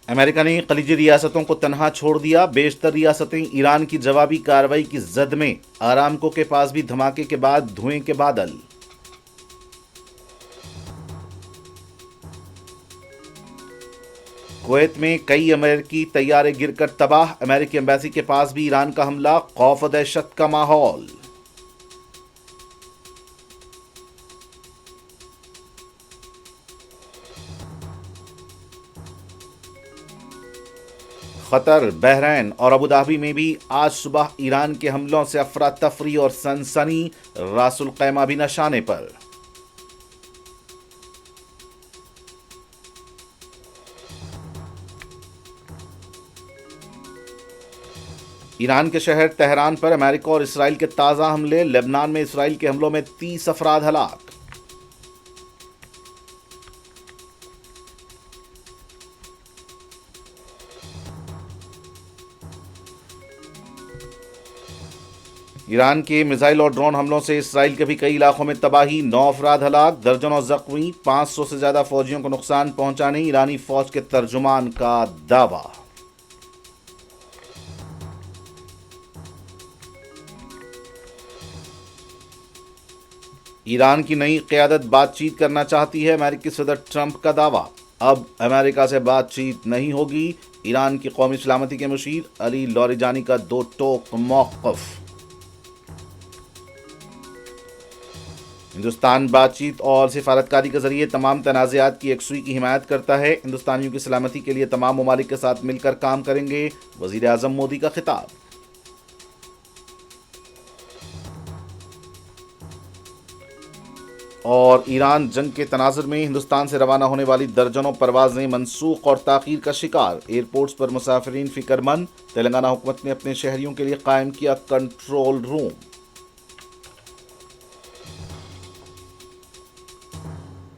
امریکہ نے خلیجی ریاستوں کو تنہا چھوڑ دیا، بیشتر ریاستیں ایران کی جوابی کارروائی کی زد میں، آرامکو کے پاس بھی دھماکے کے بعد دھوئیں کے بادل۔ کویت میں کئی امریکی طیارے گر کر تباہ، امریکی ایمبیسی کے پاس بھی ایران کا حملہ، خوف و دہشت کا ماحول۔ قطر، بحرین اور ابوظہبی میں بھی آج صبح ایران کے حملوں سے افراتفری اور سنسنی، راس الخیمہ بھی نشانے پر۔ ایران کے شہر تہران پر امریکہ اور اسرائیل کے تازہ حملے، لبنان میں اسرائیل کے حملوں میں 30 افراد ہلاک۔ ایران کے میزائل اور ڈرون حملوں سے اسرائیل کے بھی کئی علاقوں میں تباہی، 9 افراد ہلاک، درجنوں زخمی، 500 سے زیادہ فوجیوں کو نقصان پہنچانے ایرانی فوج کے ترجمان کا دعویٰ۔ ایران کی نئی قیادت بات چیت کرنا چاہتی ہے، امریکی صدر ٹرمپ کا دعویٰ۔ اب امریکہ سے بات چیت نہیں ہوگی، ایران کی قومی سلامتی کے مشیر علی لاریجانی کا دو ٹوک موقف۔ ہندوستان بات چیت اور سفارتکاری کے ذریعے تمام تنازعات کی یکسوئی کی حمایت کرتا ہے، ہندوستانیوں کی سلامتی کے لیے تمام ممالک کے ساتھ مل کر کام کریں گے، وزیر اعظم مودی کا خطاب۔ اور ایران جنگ کے تناظر میں ہندوستان سے روانہ ہونے والی درجنوں پروازیں منسوخ اور تاخیر کا شکار، ایئرپورٹس پر مسافرین فکر مند، تلنگانہ حکومت نے اپنے شہریوں کے لیے قائم کیا کنٹرول روم۔